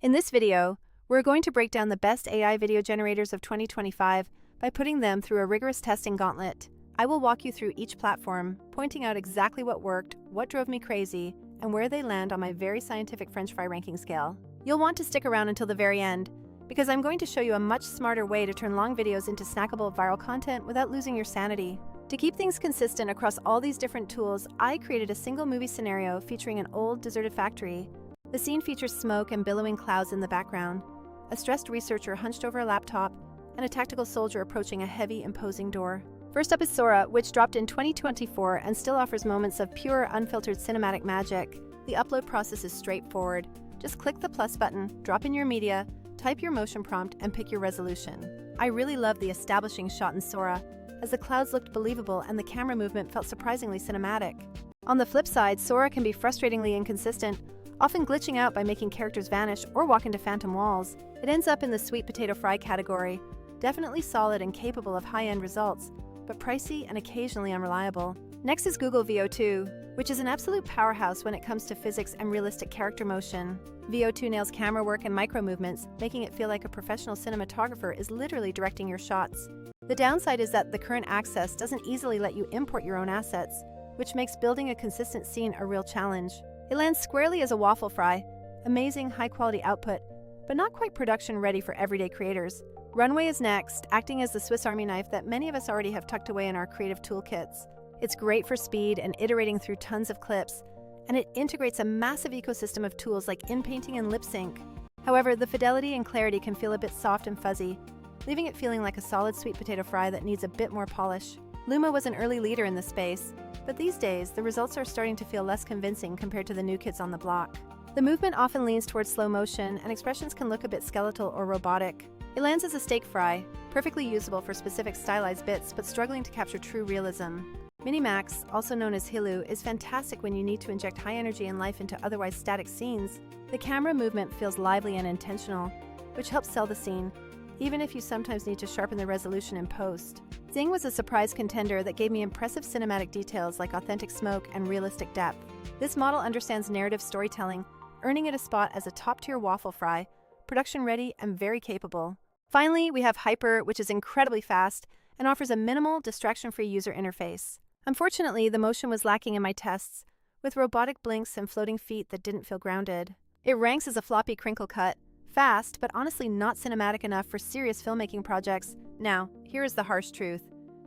In this video, we're going to break down the best AI video generators of 2025 by putting them through a rigorous testing gauntlet. I will walk you through each platform, pointing out exactly what worked, what drove me crazy, and where they land on my very scientific French fry ranking scale. You'll want to stick around until the very end, because I'm going to show you a much smarter way to turn long videos into snackable viral content without losing your sanity. To keep things consistent across all these different tools, I created a single movie scenario featuring an old, deserted factory. The scene features smoke and billowing clouds in the background, a stressed researcher hunched over a laptop, and a tactical soldier approaching a heavy, imposing door. First up is Sora, which dropped in 2024 and still offers moments of pure, unfiltered cinematic magic. The upload process is straightforward. Just click the plus button, drop in your media, type your motion prompt, and pick your resolution. I really love the establishing shot in Sora, as the clouds looked believable and the camera movement felt surprisingly cinematic. On the flip side, Sora can be frustratingly inconsistent, often glitching out by making characters vanish or walk into phantom walls. It ends up in the sweet potato fry category, definitely solid and capable of high-end results, but pricey and occasionally unreliable. Next is Google VO2, which is an absolute powerhouse when it comes to physics and realistic character motion. VO2 nails camera work and micro movements, making it feel like a professional cinematographer is literally directing your shots. The downside is that the current access doesn't easily let you import your own assets, which makes building a consistent scene a real challenge. It lands squarely as a waffle fry, amazing high-quality output, but not quite production-ready for everyday creators. Runway is next, acting as the Swiss Army knife that many of us already have tucked away in our creative toolkits. It's great for speed and iterating through tons of clips, and it integrates a massive ecosystem of tools like inpainting and lip sync. However, the fidelity and clarity can feel a bit soft and fuzzy, leaving it feeling like a solid sweet potato fry that needs a bit more polish. Luma was an early leader in this space, but these days, the results are starting to feel less convincing compared to the new kids on the block. The movement often leans towards slow motion, and expressions can look a bit skeletal or robotic. It lands as a steak fry, perfectly usable for specific stylized bits, but struggling to capture true realism. MiniMax, also known as Hilu, is fantastic when you need to inject high energy and life into otherwise static scenes. The camera movement feels lively and intentional, which helps sell the scene, even if you sometimes need to sharpen the resolution in post. Cing was a surprise contender that gave me impressive cinematic details like authentic smoke and realistic depth. This model understands narrative storytelling, earning it a spot as a top-tier waffle fry, production-ready and very capable. Finally, we have Hyper, which is incredibly fast and offers a minimal, distraction-free user interface. Unfortunately, the motion was lacking in my tests, with robotic blinks and floating feet that didn't feel grounded. It ranks as a floppy crinkle cut, fast, but honestly not cinematic enough for serious filmmaking projects. Now, here is the harsh truth.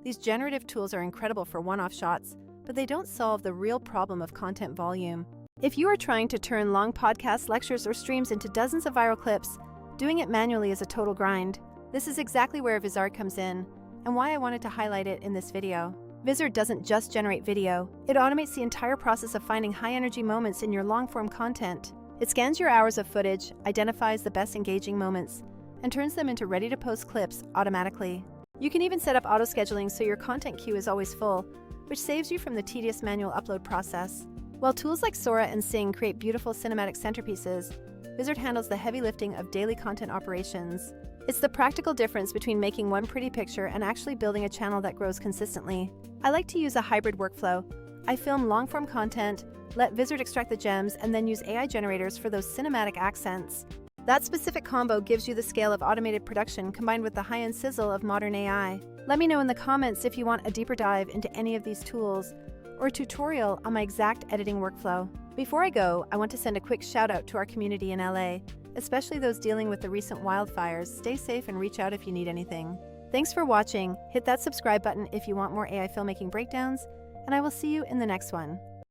These generative tools are incredible for one-off shots, but they don't solve the real problem of content volume. If you are trying to turn long podcasts, lectures, or streams into dozens of viral clips, doing it manually is a total grind. This is exactly where Vizard comes in, and why I wanted to highlight it in this video. Vizard doesn't just generate video, it automates the entire process of finding high-energy moments in your long-form content. It scans your hours of footage, identifies the best engaging moments, and turns them into ready-to-post clips automatically. You can even set up auto-scheduling so your content queue is always full, which saves you from the tedious manual upload process. While tools like Sora and Cing create beautiful cinematic centerpieces, Vizard handles the heavy lifting of daily content operations. It's the practical difference between making one pretty picture and actually building a channel that grows consistently. I like to use a hybrid workflow. I film long-form content, let Vizard extract the gems, and then use AI generators for those cinematic accents. That specific combo gives you the scale of automated production combined with the high-end sizzle of modern AI. Let me know in the comments if you want a deeper dive into any of these tools, or a tutorial on my exact editing workflow. Before I go, I want to send a quick shout out to our community in LA, especially those dealing with the recent wildfires. Stay safe and reach out if you need anything. Thanks for watching. Hit that subscribe button if you want more AI filmmaking breakdowns, and I will see you in the next one.